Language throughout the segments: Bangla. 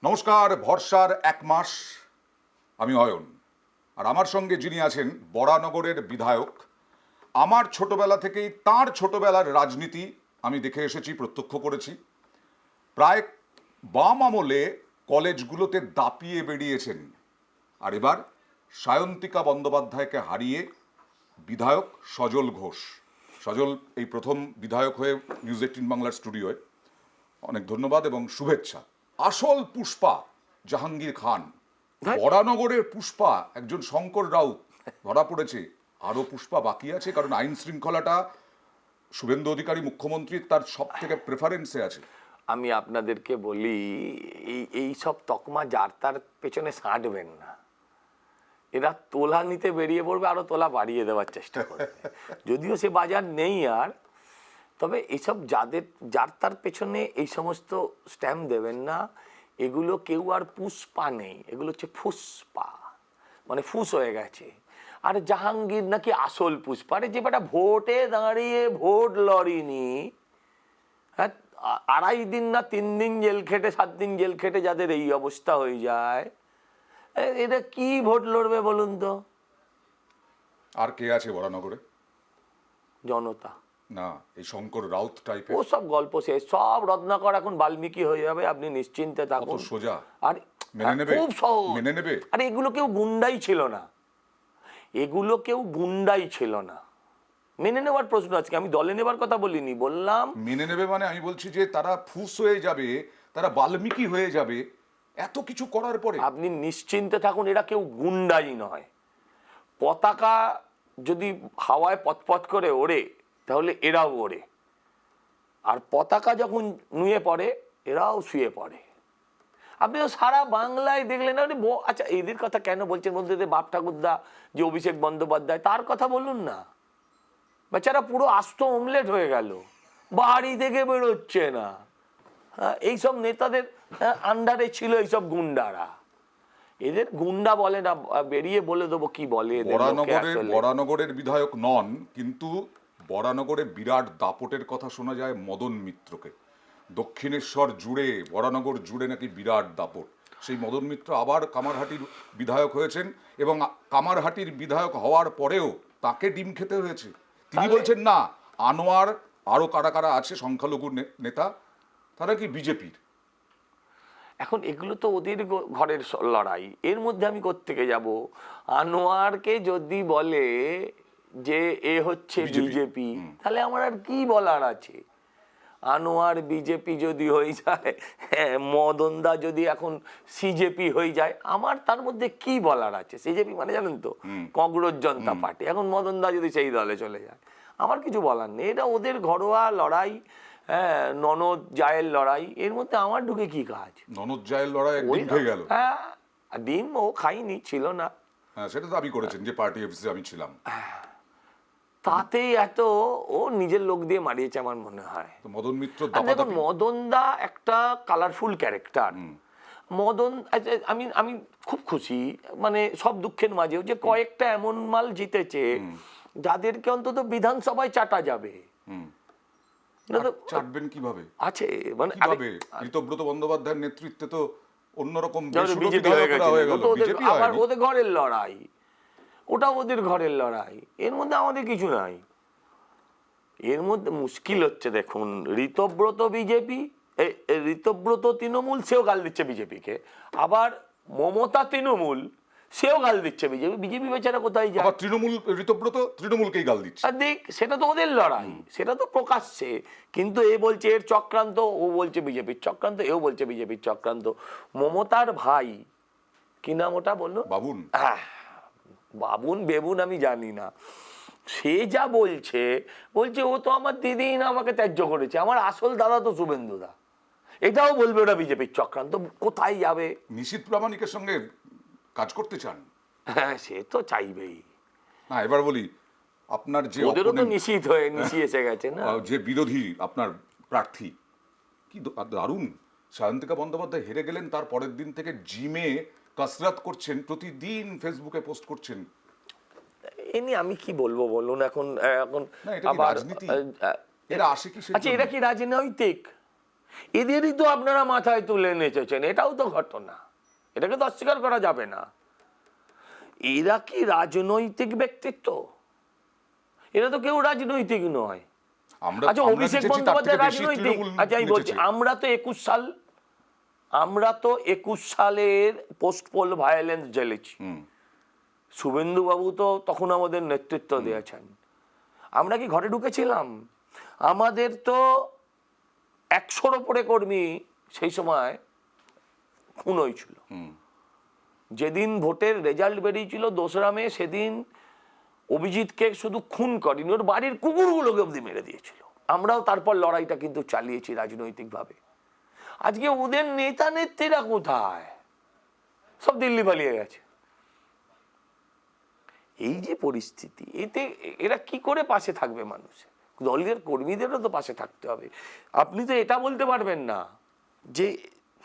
নমস্কার, ভরসার এক মাস। আমি অয়ন, আর আমার সঙ্গে যিনি আছেন বরানগরের বিধায়ক। আমার ছোটবেলা থেকেই তার ছোটবেলার রাজনীতি আমি দেখে এসেছি, প্রত্যক্ষ করেছি। প্রায় বাম আমলে কলেজগুলোতে দাপিয়ে বেরিয়েছেন, আর এবার সায়ন্তিকা বন্দ্যোপাধ্যায়কে হারিয়ে বিধায়ক সজল ঘোষ। সজল এই প্রথম বিধায়ক হয়ে নিউজ 18 বাংলার স্টুডিওয়। অনেক ধন্যবাদ এবং শুভেচ্ছা। আসল পুষ্পা জাহাঙ্গীর খান, বরানগরের পুষ্পা একজন শঙ্কর রাউত ধরা পড়েছে। আরও পুষ্পা বাকি আছে, কারণ আইন শৃঙ্খলাটা শুভেন্দু অধিকারী মুখ্যমন্ত্রীর তার সব থেকে প্রেফারেন্সে আছে। আমি আপনাদেরকে বলি, এই সব তকমা যার তার পেছনে ছাঁটবেন না। এরা তোলা নিতে বেরিয়ে পড়বে, আরো তোলা বাড়িয়ে দেওয়ার চেষ্টা করবে। যদিও সে বাজার নেই আর, তবে এইসব যার তার পেছনে এই সমস্ত স্ট্যাম্প দেবেন না। এগুলো কেউ আর পুষ্পা নেই, এগুলো হচ্ছে ফুসপা, মানে ফুস হয়ে গেছে। আর জাহাঙ্গীর নাকি আসল পুষ্পা। আরে যে বেটা ভোটে দাঁড়িয়ে ভোট লড়িনি, হ্যাঁ, 2.5 দিন না 3 দিন জেল খেটে 7 দিন জেল খেটে যাদের এই অবস্থা হয়ে যায়, এটা কি ভোট লড়বে বলুন তো? আর কে আছে বরানগরে? জনতা না, এই শঙ্কর রাউত টাইপের। ও সব গল্প শেষ, সব রত্নাকর এখন বাল্মীকি হয়ে যাবে, আপনি নিশ্চিন্তে থাকুন। সোজা আর মেনে নেবে? খুব সহজ মেনে নেবে? আরে এগুলো কেউ গুন্ডাই ছিল না, এগুলো কেউ গুন্ডাই ছিল না। মেনে নেওয়ার প্রশ্ন আজকে, আমি দলে নেবার কথা বলিনি, বললাম মেনে নেবে মানে আমি বলছি যে তারা ফুস হয়ে যাবে, তারা বাল্মীকি হয়ে যাবে এত কিছু করার পরে। আপনি নিশ্চিন্তে থাকুন, এরা কেউ গুন্ডাই নয়। পতাকা যদি হাওয়ায় পথ করে ওড়ে, তাহলে এরাও ওড়ে। আর পতাকা যখন নুয়ে পড়ে, এরাও শুয়ে পড়ে। আপনি তো সারা বাংলায় দেখলেন। আচ্ছা, এদের কথা কেন বলছেন? বলতে বাপ ঠাকুরদা যে অভিষেক বন্দ্যোপাধ্যায়, তার কথা বলুন না। বেচারা পুরো আস্ত অমলেট হয়ে গেল, বাড়ি থেকে বেরোচ্ছে না। হ্যাঁ, এইসব নেতাদের আন্ডারে ছিল এইসব গুন্ডারা। এদের গুন্ডা বলে না, বেরিয়ে বলে দেবো কি বলে। বরানগরের বিধায়ক নন, কিন্তু বরানগরে বিরাট দাপটের কথা শোনা যায় মদন মিত্রকে। দক্ষিণেশ্বর জুড়ে, বরানগর জুড়ে নাকি বিরাট দাপট। সেই মদন মিত্র আবার কামারহাটির বিধায়ক হয়েছেন, এবং কামারহাটির বিধায়ক হওয়ার পরেও তাকে ডিম খেতে হয়েছে। তিনি বলছেন না, আনোয়ার আরো কারা কারা আছে সংখ্যালঘু নেতা, তারা কি বিজেপির। এখন এগুলো তো ওদের ঘরের লড়াই, এর মধ্যে আমি কোত্থেকে যাব? আনোয়ারকে যদি বলে যে এ হচ্ছে বিজেপি, তাহলে আমার আর কি বলার আছে? আনোয়ার বিজেপি যদি হয়ে যায়, মদনদা যদি এখন সিজেপি হয়ে যায়, আমার তার মধ্যে কি বলার আছে? সিজেপি মানে জানেন তো, কংগ্রেস জনতা পার্টি। এখন মদনদা যদি সেই দলে চলে যায়, আমার কিছু বলার নেই। এটা ওদের ঘরোয়া লড়াই, হ্যাঁ, ননদ জায়ের লড়াই। এর মধ্যে আমার ঢুকে কি কাজ? ননদ জায়ের লড়াই একদিন হয়ে গেল। হ্যাঁ, ডিম ও খাইনি, ছিল না। হ্যাঁ, সেটা দাবি করেছেন যে পার্টি অফিসে আমি ছিলাম। তাতে এত ও নিজের লোক দিয়ে মারিয়েছে আমার মনে হয়। মদন মিত্র দেখুন, মদনদা একটা কালারফুল ক্যারেক্টার। মদন, আমি আমি খুব খুশি, মানে সব দুঃখের মাঝেও, যে কয়েকটা এমন মাল জিতেছে যাদেরকে অন্তত বিধানসভায় চাটা যাবে। চাটবেন কিভাবে? আছে মানে ঋতব্রত বন্দ্যোপাধ্যায়ের নেতৃত্বে তো অন্যরকম বিজেপি হয়ে গেছে, আবার ওদের ঘরের লড়াই, ওটা ওদের ঘরের লড়াই। এর মধ্যে আমাদের কিছু নাই। এর মধ্যে মুশকিল হচ্ছে, দেখুন, ঋতব্রত বিজেপি, ঋতব্রত তৃণমূল, সেও গাল দিচ্ছে বিজেপিকে। আবার মমতা তৃণমূল, সেও গাল দিচ্ছে বিজেপি। বিজেপি বেচারা কোথায় যায়? তৃণমূল, ঋতব্রত তৃণমূলকেই গাল দিচ্ছে। আর দেখ, সেটা তো ওদের লড়াই, সেটা তো প্রকাশ্যে। কিন্তু এ বলছে এর চক্রান্ত, ও বলছে বিজেপির চক্রান্ত, এও বলছে বিজেপির চক্রান্ত। মমতার ভাই, কি নাম ওটা বললো? বাবুন। হ্যাঁ, বাবুন বেবুন আমি জানি না। সে যা বলছে ও তো আমার দিদি না আমাকে ত্যায্য করেছে, আমার আসল দাদা তো শুভেন্দুদা। এটাও বলবে ওটা বিজেপির চক্রান্ত। কোথায় যাবে? নিশীথ প্রামাণিকের সঙ্গে কাজ করতে চান? হ্যাঁ, সে তো চাইবেই। না, এবার বলি, আপনার যে ওদেরও তো নিশীথ হয়ে নিশি এসে গেছে না, যে বিরোধী আপনার প্রার্থী, কি দারুণ। সায়ন্তিকা বন্দ্যোপাধ্যায় হেরে গেলেন, তার পরের দিন থেকে জিমে কসরত করছেন, প্রতিদিন ফেসবুকে পোস্ট করছেন। এ নিয়ে আমি কি বলবো বলুন? এখন আবার এরা আসে কি? আচ্ছা, এরা কি রাজনৈতিক? এদেরই তো আপনারা মাথায় তুলে নেচেছেন, এটাও তো ঘটনা, এটাকে তো অস্বীকার করা যাবে না। এরা কি রাজনৈতিক ব্যক্তিত্ব? এরা তো কেউ রাজনৈতিক নয়। আচ্ছা, অভিষেক বন্দ্যোপাধ্যায় রাজনৈতিক? আচ্ছা আমি বলছি, আমরা তো 21 সালের পোস্ট পোল ভায়োলেন্স ঝেলেছি। শুভেন্দু বাবু তো তখন আমাদের নেতৃত্ব দিয়েছেন। আমরা কি ঘরে ঢুকেছিলাম? আমাদের তো 100-র উপরে কর্মী সেই সময় খুন হয়েছিল। যেদিন ভোটের রেজাল্ট বেরিয়েছিল 2রা মে, সেদিন অভিজিৎকে শুধু খুন করেনি, ওর বাড়ির কুকুরগুলোকে অব্দি মেরে দিয়েছিল। আমরাও তারপর লড়াইটা কিন্তু চালিয়েছি রাজনৈতিকভাবে। আজকে ওদের নেতা নেত্রীরা কোথায়? সব দিল্লি পালিয়ে গেছে। এই যে পরিস্থিতি, এতে এরা কি করে পাশে থাকবে মানুষের? দলের কর্মীদেরও তো পাশে থাকতে হবে। আপনি তো এটা বলতে পারবেন না যে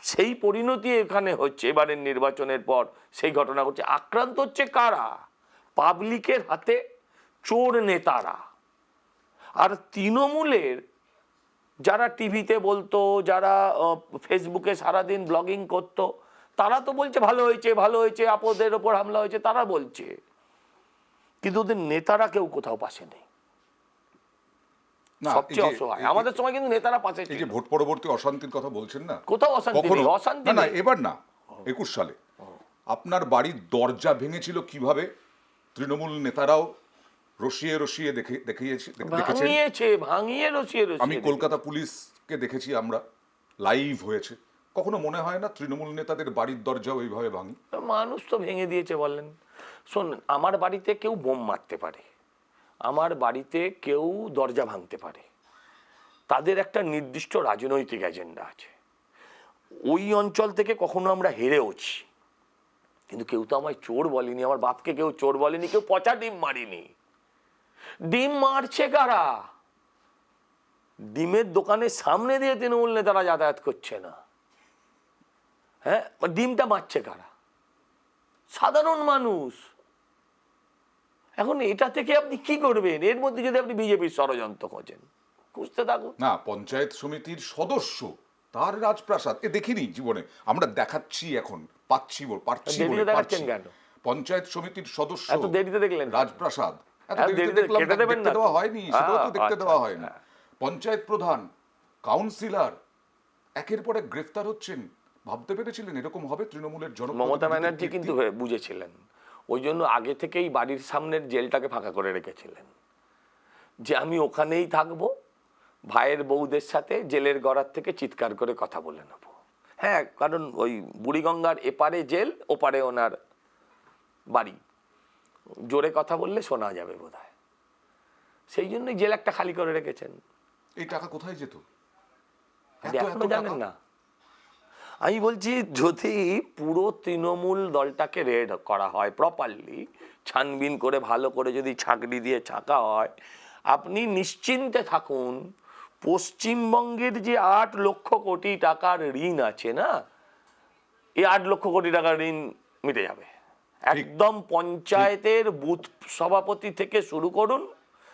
সেই পরিণতি এখানে হচ্ছে, এবারের নির্বাচনের পর সেই ঘটনা ঘটছে। আক্রান্ত হচ্ছে কারা? পাবলিকের হাতে চোর নেতারা। আর তৃণমূলের যারা টিভিতে বলতো, যারা ফেসবুকে সারাদিন ব্লগিং করতো, তারা তো বলছে ভালো হয়েছে, ভালো হয়েছে, আপদের ওপর হামলা হয়েছে, তারা বলছে। কিন্তু ওদের নেতারা কেউ কোথাও পাশে নেই। সবচেয়ে অসহায় আমাদের সময় কিন্তু নেতারা পাশে ছিল। এই যে ভোট পরবর্তী অশান্তির কথা বলছেন না, কোথাও অশান্তি নেই, অশান্তি না নেই। এবার না, 21 সালে আপনার বাড়ির দরজা ভেঙেছিল কিভাবে? তৃণমূল নেতারাও রসিয়ে রসিয়ে দেখেছেন। ভাঙিয়ে রসিয়ে রসিয়ে। আমি কলকাতা পুলিশকে দেখেছি, আমরা লাইভ হয়েছে। কখনো মনে হয় না তৃণমূল নেতাদের বাড়ির দরজা ওইভাবে ভাঙি? মানুষ তো ভেঙে দিয়েছে বললেন। শোন, আমার বাড়িতে কেউ বোম মারতে পারে, আমার বাড়িতে কেউ দরজা ভাঙতে পারে, তাদের একটা নির্দিষ্ট রাজনৈতিক এজেন্ডা আছে। ওই অঞ্চল থেকে কখনো আমরা হেরেওছি, কিন্তু কেউ তো আমায় চোর বলেনি, আমার বাপকে কেউ চোর বলেনি, কেউ পচা ডিম মারিনি। ডিম মারছে কারা? ডিমের দোকানের সামনে দিয়ে তৃণমূল নেতারা যাতায়াত করছে না, হ্যাঁ, ডিমটা মারছে কারা? সাধারণ মানুষ। এখন এটা থেকে আপনি কি করবেন? এর মধ্যে যদি আপনি বিজেপির ষড়যন্ত্র খোঁজেন, খুঁজতে থাকুন। না, পঞ্চায়েত সমিতির সদস্য, তার রাজপ্রাসাদ এ দেখিনি জীবনে, আমরা দেখাচ্ছি এখন, পাচ্ছি কেন? পঞ্চায়েত সমিতির সদস্য এত দেরিতে দেখলেন রাজপ্রাসাদ, দেখতে দেওয়া হয়নি, সেটাও তো দেখতে দেওয়া হয়নি। পঞ্চায়েত প্রধান, কাউন্সিলর একের পর এক গ্রেফতার হচ্ছেন। ভাবতে পেরেছিলেন এরকম হবে তৃণমূলের জনপ্রতিনিধি? মমতা ব্যানার্জি কিন্তু বুঝেছিলেন, ওই জন্য আগে থেকেই বাড়ির সামনের জেলটাকে ফাঁকা করে রেখেছিলেন, যে আমি ওখানেই থাকবো, ভাইয়ের বউদের সাথে জেলের গড়ার থেকে চিৎকার করে কথা বলে নেব। হ্যাঁ, কারণ ওই বুড়িগঙ্গার এপারে জেল, ওপারে ওনার বাড়ি, জোরে কথা বললে শোনা যাবে বোধহয়, সেই জন্যই জেল একটা খালি করে রেখেছেন। এই টাকা কোথায় যেত এখনো জানেন না? আমি বলছি, যদি পুরো তৃণমূল দলটাকে রেড করা হয় প্রপারলি, ছানবিন করে ভালো করে যদি ছাঁকনি দিয়ে ছাঁকা হয়, আপনি নিশ্চিন্তে থাকুন, পশ্চিমবঙ্গের যে 8 লক্ষ কোটি টাকার ঋণ আছে না, এই 8 লক্ষ কোটি টাকার ঋণ মিটে যাবে একদম। পঞ্চায়েতের বুথ সভাপতি থেকে শুরু করুন,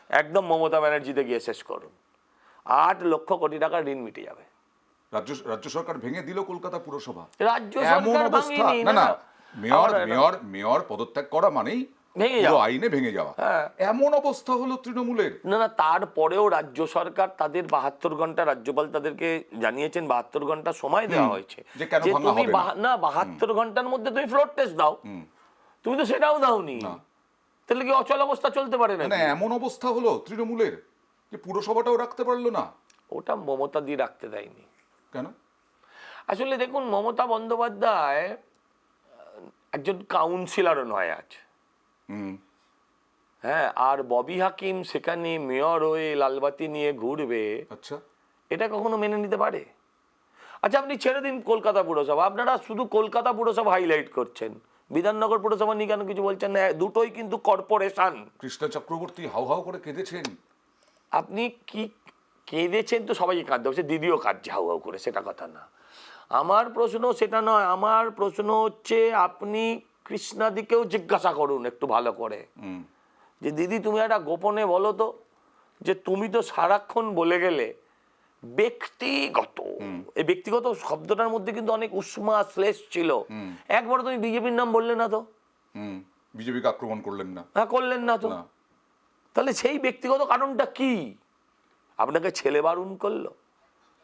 একদম মমতা ব্যানার্জিতে গিয়ে শেষ করুন, 8 লক্ষ কোটি টাকার ঋণ মিটে যাবে। রাজ্য সরকার ভেঙে দিল কলকাতা পুরসভা। রাজ্য সরকার ভাঙেনি, না, মেয়র পদত্যাগ করা মানেই আইনে ভেঙে যাওয়া। এমন অবস্থা হলো তৃণমূলের। না, তারপরেও রাজ্য সরকার তাদের 72 ঘন্টা, রাজ্যপাল তাদেরকে জানিয়েছেন 72 ঘন্টা সময় দেওয়া হয়েছে, যে তুমি 72 ঘন্টার মধ্যে তুমি ফ্লোর টেস্ট দাও। তুমি তো সেটাও দাওনি, তাহলে কি অচল অবস্থা চলতে পারে না? এমন অবস্থা হলো তৃণমূলের যে পুরসভাটাও রাখতে পারলো না। ওটা মমতা দিয়ে রাখতে দেয়নি। কেন? আসলে দেখুন, মমতা বন্দ্যোপাধ্যায় একজন কাউন্সিলরও নয় আজ, হ্যাঁ, আর ববি হাকিম সেখানে মেয়র হয়ে লালবাতি নিয়ে ঘুরবে, আচ্ছা, এটা কখনো মেনে নিতে পারে? আচ্ছা, আপনি ছেড়ে দিন কলকাতা পুরসভা, আপনারা শুধু কলকাতা পুরসভা হাইলাইট করছেন, বিধাননগর পুরসভা নিয়ে কেন কিছু বলছেন না? দুটোই কিন্তু corporation. Krishna Chakraborty how how করে কেঁদেছেন। আপনি কি কেঁদেছেন? তো সবাইকে কাঁদতে হচ্ছে, দিদিও কাঁদছে হাউ হাউ করে, সেটা কথা না। আমার প্রশ্ন সেটা নয়, আমার প্রশ্ন হচ্ছে আপনি কৃষ্ণাদিকেও জিজ্ঞাসা করুন একটু ভালো করে, যে দিদি তুমি একটা গোপনে বলো তো, যে তুমি তো সারাক্ষণ বলে গেলে ব্যক্তিগত, এই ব্যক্তিগত শব্দটার মধ্যে কিন্তু অনেক উষ্মা শ্লেষ ছিল। একবার তুমি বিজেপির নাম বললে না তো, বিজেপিকে আক্রমণ করলেন না। হ্যাঁ করলেন না তো, না। তাহলে সেই ব্যক্তিগত কারণটা কি? আপনাকে ছেলে বারণ করলো,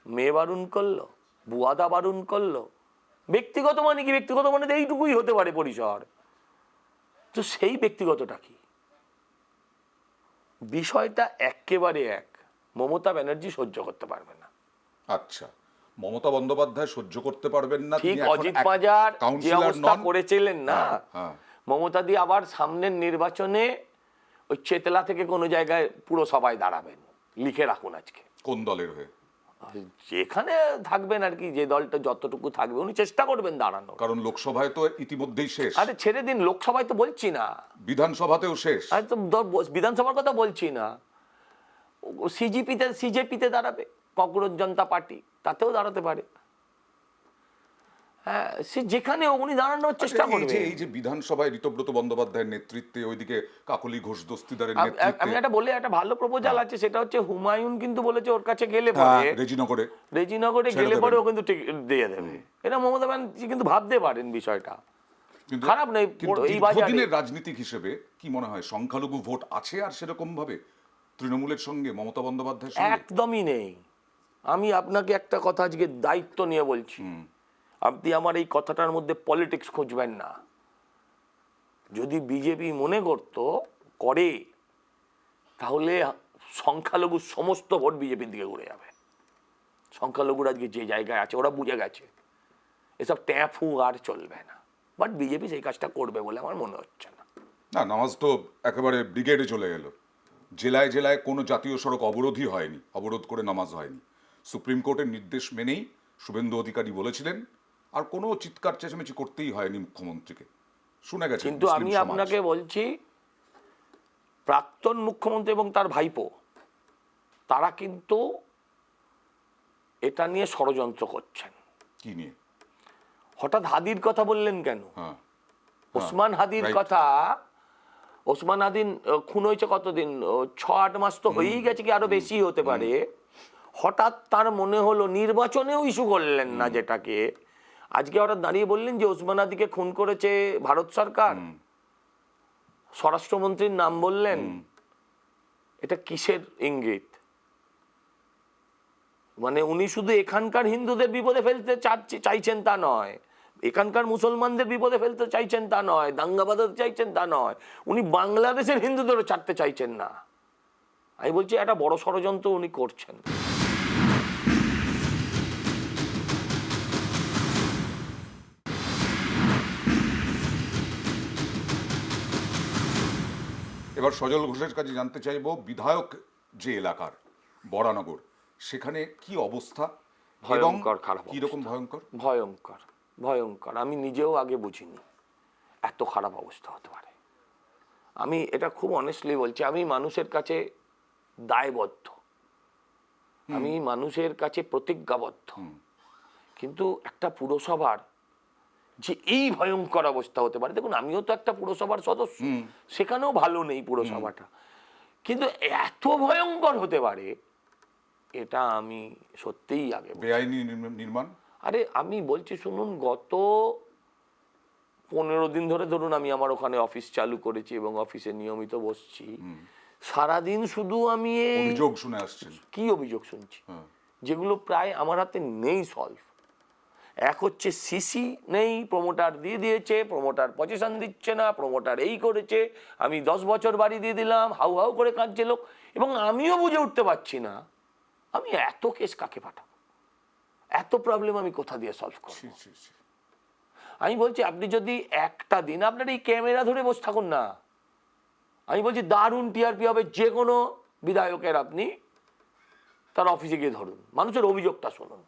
মেয়ে বারণ করলো, বুয়াদা বারণ করলো, ব্যক্তিগত মানে কি? ব্যক্তিগত মানে তো এইটুকুই হতে পারে পরিসর। তো সেই ব্যক্তিগতটা কি? বিষয়টা একেবারে এক, মমতা ব্যানার্জি সহ্য করতে পারবে না। আচ্ছা, মমতা বন্দ্যোপাধ্যায় সহ্য করতে পারবেন না, ঠিক তিনি এখন অজিত এক পাজার যে কাউন্সিলর অবস্থা নন। করেছিলেন না, হ্যাঁ, হ্যাঁ। মমতা দি আবার সামনের নির্বাচনে ওই চেতলা থেকে কোনো জায়গায় পুরসভায় দাঁড়াবেন, লিখে রাখুন আজকে। কোন দলের হয়ে? যেখানে থাকবেন আর কি, যে দলটা যতটুকু থাকবে উনি চেষ্টা করবেন দাঁড়ানোর। কারণ লোকসভায় তো ইতিমধ্যেই শেষ, আরে ছেড়ে দিন, লোকসভায় তো বলছি না, বিধানসভাতেও শেষ। আরে তো বিধানসভার কথা বলছি না, সিজেপিতে দাঁড়াবে, কংগ্রেস জনতা পার্টি, তাতেও দাঁড়াতে পারে। হ্যাঁ, সে যেখানে উনি দাঁড়ানোর চেষ্টা করবে। এই যে বিধানসভায় ঋতব্রত বন্দ্যোপাধ্যায়ের নেতৃত্বে, ওইদিকে কাকলি ঘোষ দস্তিদারের আমি নেতৃত্বে, একটা বলে একটা ভালো প্রপোজাল আছে, সেটা হচ্ছে হুমায়ুন কিন্তু বলেছে ওর কাছে গেলে পরে, রেজিনগরে গেলে পরে ও কিন্তু দিয়ে দেবে। এটা মমতা ব্যানার্জি কিন্তু ভাবতে পারেন বিষয়টা, কিন্তু খারাপ নেই। এই বাজারে দীর্ঘদিনের রাজনীতিক হিসেবে কি মনে হয় সংখ্যালঘু ভোট আছে আর সেরকম ভাবে তৃণমূলের সঙ্গে মমতা বন্দ্যোপাধ্যায়ের সঙ্গে? একদমই নেই। আমি আপনাকে একটা কথা আজকে দায়িত্ব নিয়ে বলছি, আপনি আমার এই কথাটার মধ্যে পলিটিক্স খুঁজবেন না। যদি বিজেপি মনে করে তাহলে সংখ্যালঘুর সমস্ত ভোট বিজেপির দিকে ঘুরে যাবে। সংখ্যালঘুরা আজকে যে জায়গায় আছে ওরা বুঝে গেছে এসব ট্যাফু আর চলবে না, বাট বিজেপি সেই কাজটা করবে বলে আমার মনে হচ্ছে না। না, নামাজ তো একেবারে ব্রিগেডে চলে গেল। জেলায় জেলায় কোনো জাতীয় সড়ক অবরোধই হয়নি, অবরোধ করে নামাজ হয়নি। সুপ্রিম কোর্টের নির্দেশ মেনেই শুভেন্দু অধিকারী বলেছিলেন, আর কোনো চিৎকার চেঁচামেচি করতেই হয়নি মুখ্যমন্ত্রীকে, শুনে গেছে। কিন্তু আমি আপনাকে বলছি, প্রাক্তন মুখ্যমন্ত্রী এবং তার ভাইপো তারা কিন্তু এটা নিয়ে ষড়যন্ত্র করছেন। কি নিয়ে? হঠাৎ হাদির কথা বললেন কেন? ওসমান হাদির কথা, ওসমান হাদির খুন হয়েছে কতদিন, 6-8 মাস তো হয়েই গেছে, কি আরো বেশি হতে পারে। হঠাৎ তার মনে হলো, নির্বাচনেও ইস্যু করলেন না যেটাকে, আজকে হঠাৎ দাঁড়িয়ে বললেন যে ওসমান হাদিকে খুন করেছে ভারত সরকার, স্বরাষ্ট্রমন্ত্রীর নাম বললেন। এটা কিসের ইঙ্গিত? মানে উনি শুধু এখানকার হিন্দুদের বিপদে ফেলতে চাইছেন তা নয়, এখানকার মুসলমানদের বিপদে ফেলতে চাইছেন তা নয়, দাঙ্গা বাঁধাতে চাইছেন তা নয়, উনি বাংলাদেশের হিন্দুদেরও ছাড়তে চাইছেন না। আমি বলছি একটা বড় ষড়যন্ত্র উনি করছেন। এবার সজল ঘোষের কাছে জানতে চাইবো, বিধায়ক যে এলাকার বরানগর, সেখানে কি অবস্থা? ভয়ঙ্কর খারাপ, কি রকম ভয়ঙ্কর? ভয়ঙ্কর ভয়ঙ্কর। আমি নিজেও আগে বুঝিনি এত খারাপ অবস্থা হতে পারে। আমি এটা খুব অনেস্টলি বলছি, আমি মানুষের কাছে দায়বদ্ধ, আমি মানুষের কাছে প্রতিজ্ঞাবদ্ধ, কিন্তু একটা পুরসভার যে এই ভয়ঙ্কর অবস্থা হতে পারে, দেখুন আমিও তো একটা পুরসভার সদস্য, সেখানেও ভালো নেই পুরসভাটা, কিন্তু এত ভয়ঙ্কর হতে পারে এটা আমি সত্যিই আগে বেআইনি নির্মাণ। আরে আমি বলছি শুনুন, গত 15 দিন ধরে ধরুন আমি আমার ওখানে অফিস চালু করেছি এবং অফিসে নিয়মিত বসছি, সারাদিন শুধু আমি অভিযোগ শুনে আসছেন। কি অভিযোগ শুনছি যেগুলো প্রায় আমার হাতে নেই সলভ। এক হচ্ছে সিসি নেই, প্রমোটার দিয়ে দিয়েছে, প্রমোটার পজিশন দিচ্ছে না, প্রমোটার এই করেছে, আমি 10 বছর বাড়ি দিয়ে দিলাম, হাউ হাউ করে কাঁদছে লোক, এবং আমিও বুঝে উঠতে পারছি না আমি এত কেস কাকে পাঠাবো, এত প্রবলেম আমি কোথা দিয়ে সলভ করব। আমি বলছি আপনি যদি একটা দিন আপনার এই ক্যামেরা ধরে বসে থাকুন না, আমি বলছি দারুণ টিআরপি হবে যে কোনো বিধায়কের, আপনি তার অফিসে গিয়ে ধরুন, মানুষের অভিযোগটা শুনুন,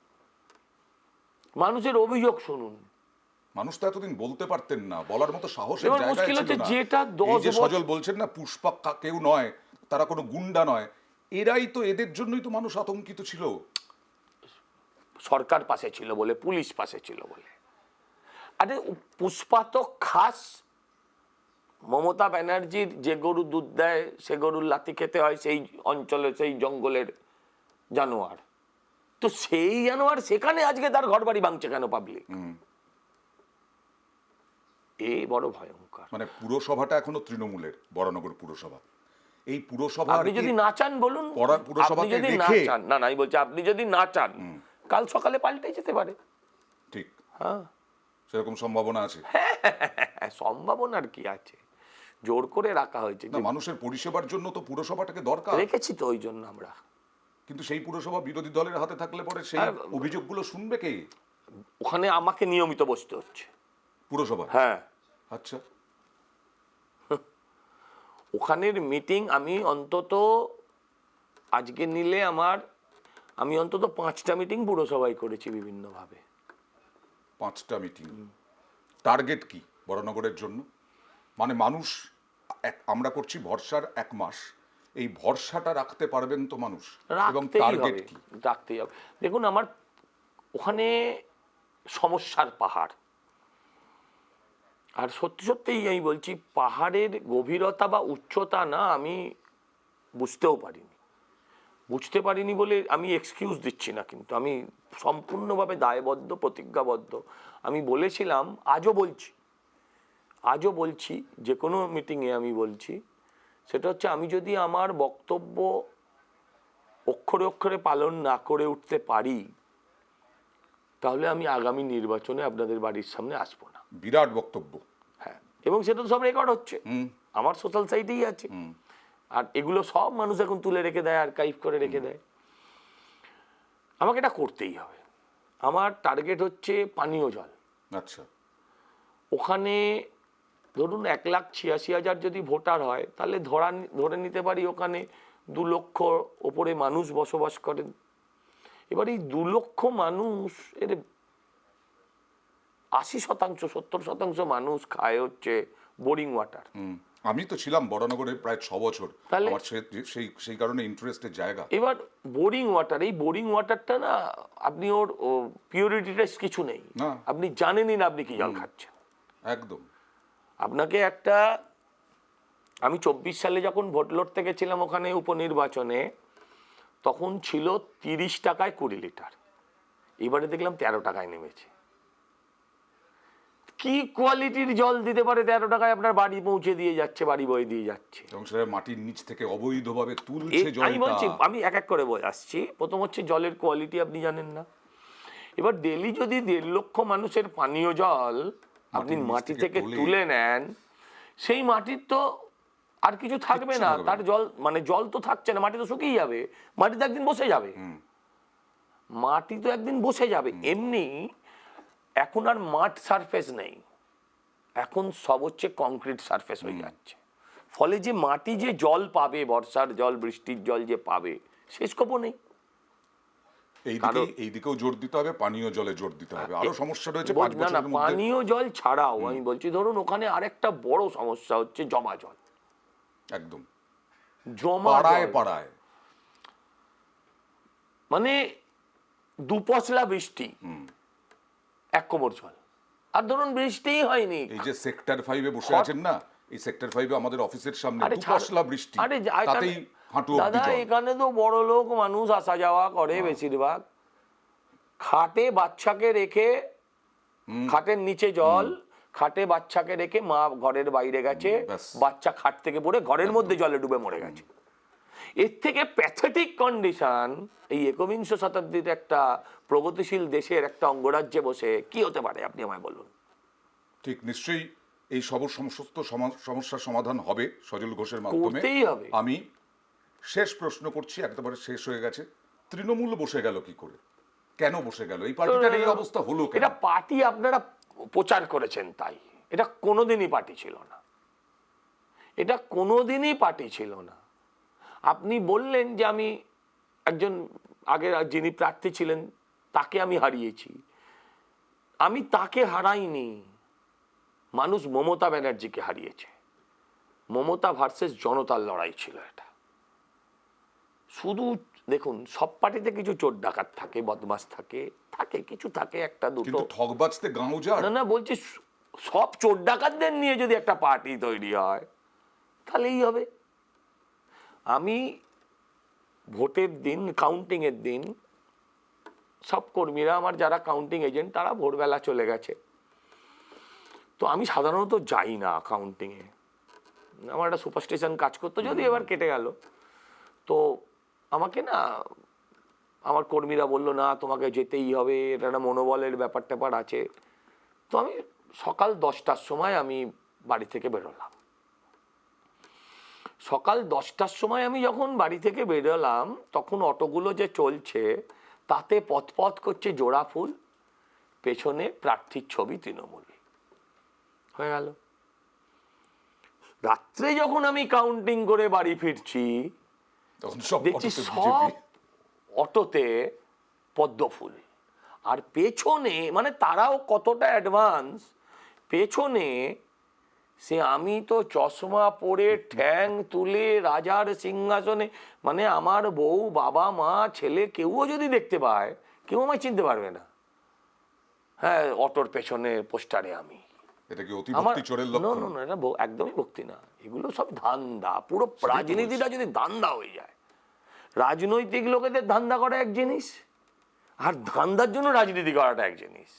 মানুষের অভিযোগ শুনুন। মানুষ তো এতদিন বলতে পারতেন না, বলার মতো সাহসের এবার জায়গা মুশকিল ছিল হচ্ছে না। যেটা এই যে সজল বলছেন না, পুষ্পা কেউ নয়, তারা কোনো গুন্ডা নয়, এরাই তো, এদের জন্যই তো মানুষ আতঙ্কিত ছিল। সরকার পাশে ছিল বলে, পুলিশ পাশে ছিল বলে। আরে পুষ্পা তো খাস মমতা ব্যানার্জির যে গরু দুধ দেয় সে গরুর লাথি খেতে হয় সেই অঞ্চলে, সেই জঙ্গলের জানোয়ার, তো সেই জানোয়ার সেখানে আজকে তার ঘর বাড়ি ভাঙছে কেন পাবলিক? এই বড় ভয়ঙ্কর। মানে পুরসভাটা এখনো তৃণমূলের, বরানগর পুরসভা। এই পুরসভা আপনি যদি না চান বলুন, আপনি পুরসভাকে যদি না রেখে, চান, না আমি বলছি আপনি যদি না চান কাল সকালে পাল্টে যেতে পারে। ঠিক হ্যাঁ, সেরকম সম্ভাবনা আছে। সম্ভাবনার কি আছে, জোর করে রাখা হয়েছে। না, মানুষের পরিষেবার জন্য তো পুরসভাটাকে দরকার, রেখেছি তো ওই জন্য আমরা। কিন্তু সেই পুরসভা বিরোধী দলের হাতে থাকলে পরে সেই অভিযোগগুলো শুনবে কে? ওখানে আমাকে নিয়মিত বসতে হচ্ছে পুরসভা? হ্যাঁ, আচ্ছা। ওখানের মিটিং আমি অন্তত আজকে নিলে আমি অন্তত 5টা মিটিং পুরসভায় করেছি বিভিন্নভাবে। 5টা মিটিং। টার্গেট কি বরানগরের জন্য? মানে মানুষ, আমরা করছি ভরসার 1 মাস, এই ভরসাটা রাখতে পারবেন তো মানুষ? এবং টার্গেট কি? রাখতেই হবে। দেখুন, আমার ওখানে সমস্যার পাহাড়, আর সত্যি সত্যিই আমি বলছি পাহাড়ের গভীরতা বা উচ্চতা না আমি বুঝতে পারিনি বলে আমি এক্সকিউজ দিচ্ছি না, কিন্তু আমি সম্পূর্ণভাবে দায়বদ্ধ, প্রতিজ্ঞাবদ্ধ। আমি বলেছিলাম, আজও বলছি, যে কোনো মিটিংয়ে আমি বলছি, সেটা হচ্ছে আমি যদি আমার বক্তব্য অক্ষরে অক্ষরে পালন না করে উঠতে পারি তাহলে আমি আগামী নির্বাচনে আপনাদের বাড়ির সামনে আসবো না। বিরাট বক্তব্য। হ্যাঁ, এবং সেটা তো সব রেকর্ড হচ্ছে, আমার সোশ্যাল সাইটেই আছে। আর এগুলো সব মানুষ এখন তুলে রেখে দেয়, আর্কাইভ করে রেখে দেয়। আমাকে এটা করতেই হবে। আমার টার্গেট হচ্ছে পানীয় জল। আচ্ছা। ওখানে ধরুন 1,86,000 যদি ভোটার হয় তাহলে ধরে নিতে পারি ওখানে 2 লক্ষ ওপরে মানুষ বসবাস করেন। এবার এই 2 লক্ষ মানুষ এর 80%, 70% মানুষ খায় হচ্ছে বোরিং ওয়াটার। আমি তো ছিলাম বরানগরে প্রায় 6 বছর, তাহলে আমার সেই কারণে ইন্টারেস্টের জায়গা। এবার বোরিং ওয়াটারটা না, আপনি ওর পিউরিটি টেস্ট কিছু নেই, আপনি জানেনই না আপনি কি জল খাচ্ছেন। একদম। আপনাকে আমি 24 সালে যখন ভোট লড়তে গেছিলাম ওখানে উপনির্বাচনে, তখন ছিল 30 টাকায় 20 লিটার, এবারে দেখলাম 13 টাকায় নেমেছে। কি কোয়ালিটির জল দিতে পারে 13 টাকায় আপনার বাড়ি পৌঁছে দিয়ে যাচ্ছে, বাড়ি বয়ে দিয়ে যাচ্ছে, এবং সেটা মাটির নিচ থেকে অবৈধভাবে তুলছে জলটা। আমি বলছি, আমি এক এক করে আসছি। প্রথম হচ্ছে জলের কোয়ালিটি আপনি জানেন না। এবার ডেলি যদি 1.5 লক্ষ মানুষের পানীয় জল আপনি মাটি থেকে তুলে নেন, সেই মাটির তো আর কিছু থাকবে না, তার জল তো থাকছে না, মাটি তো শুকিয়ে যাবে, মাটি তো একদিন বসে যাবে। এমনি এখন আর মাঠ সারফেস নেই, এখন সব হচ্ছে কংক্রিট সারফেস হয়ে যাচ্ছে। ফলে যে মাটি যে জল পাবে, বর্ষার জল, বৃষ্টির জল যে পাবে, সে স্কোপও নেই। এইদিকেও জোর দিতে হবে, পানীয় জলে জোর দিতে হবে। আরো সমস্যা রয়েছে 5 বছরের মধ্যে। পানীয় জল ছাড়াও আমি বলছি, ধরুন ওখানে আরেকটা বড় সমস্যা হচ্ছে জমা জল। একদম জমা পাড়ায় মানে 2 পশলা বৃষ্টি 1 কোমর জল, আর ধরুন বৃষ্টিই হয়নি। এই যে সেক্টর 5 এ বসে আছেন না, এই সেক্টর 5 এ আমাদের অফিসের সামনে 2 পশলা বৃষ্টি, তাতেই হাঁটু অবধি জল। এখানে তো বড় লোক মানুষ আসা যাওয়া করে বেশিরভাগ, খাটে বাচ্চাকে রেখে, খাটের নিচে জল, খাটে বাচ্চাকে রেখে মা ঘরের বাইরে গেছে, বাচ্চা খাট থেকে পড়ে ঘরের মধ্যে জলে ডুবে মরে গেছে। এর থেকে প্যাথেটিক কন্ডিশন এই 21শ শতাব্দীর একটা প্রগতিশীল দেশের একটা অঙ্গরাজ্যে বসে কি হতে পারে আপনি আমায় বলুন। ঠিক, নিশ্চয়ই এই সমস্ত সমস্যার সমাধান হবে সজল ঘোষের মাধ্যমে। আমি শেষ প্রশ্ন করছি, একেবারে শেষ হয়ে গেছে, তৃণমূল বসে গেল কি করে? কেন বসে গেল? এই পার্টিটার এই অবস্থা হলো কেন? এটা পার্টি আপনারা প্রচার করেছেন তাই, এটা কোনোদিনই পার্টি ছিল না। আপনি বললেন যে আমি একজন আগে যিনি প্রার্থী ছিলেন তাকে আমি হারিয়েছি, আমি তাকে হারাইনি, মানুষ মমতা ব্যানার্জিকে হারিয়েছে। মমতা ভার্সেস জনতার লড়াই ছিল এটা। শুধু দেখুন, সব পার্টিতে কিছু চোর ডাকাত থাকে, বদমাস থাকে, কিছু থাকে একটা দুটো, কিন্তু ঠকবাজতে গাঁও যায় না। বলছি সব চোর ডাকাতদের নিয়ে যদি একটা পার্টি তৈরি হয় তাহলেই হবে। আমি ভোটের দিন, কাউন্টিং এর দিন সব কর্মীরা আমার যারা কাউন্টিং এজেন্ট তারা ভোরবেলা চলে গেছে। তো আমি সাধারণত যাই না কাউন্টিংয়ে, আমার একটা সুপারস্টিশন কাজ করতো, যদি এবার কেটে গেল। তো আমাকে না আমার কর্মীরা বললো না তোমাকে যেতেই হবে, এটা একটা মনোবলের ব্যাপার ট্যাপার আছে। তো আমি সকাল 10টার সময় আমি বাড়ি থেকে বেরোলাম। সকাল 10টার সময় আমি যখন বাড়ি থেকে বেরোলাম তখন অটোগুলো যে চলছে তাতে পথ করছে জোড়া ফুল, পেছনে প্রার্থীর ছবি তৃণমূল হয়ে গেল। রাত্রে যখন আমি কাউন্টিং করে বাড়ি ফিরছি তখন সব দেখছি অটোতে সব BJP। অটোতে পদ্ম ফুল, আর পেছনে মানে তারাও কতটা অ্যাডভান্স, পেছনে সে আমি তো চশমা পরে ঠ্যাং তুলে রাজার সিংহাসনে, মানে আমার বউ বাবা মা ছেলে কেউও যদি দেখতে পায় কেউ আমায় চিনতে পারবে না। হ্যাঁ, অটোর পেছনে পোস্টারে আমি। এটা কি অতি আমার ভক্তি চোরের না লক্ষণ? না না, এটা একদমই ভক্তি না, এগুলো সব ধান্দা। পুরো রাজনীতিটা যদি ধান্দা হয়ে যায়, রাজনৈতিক লোকেদের ধান্দা করা এক জিনিস, আর ধান্দার জন্য রাজনীতি করাটা এক জিনিস।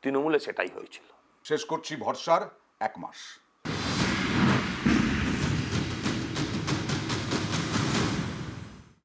তৃণমূলে সেটাই হয়েছিল। শেষ করছি ভরসার 1 মাস।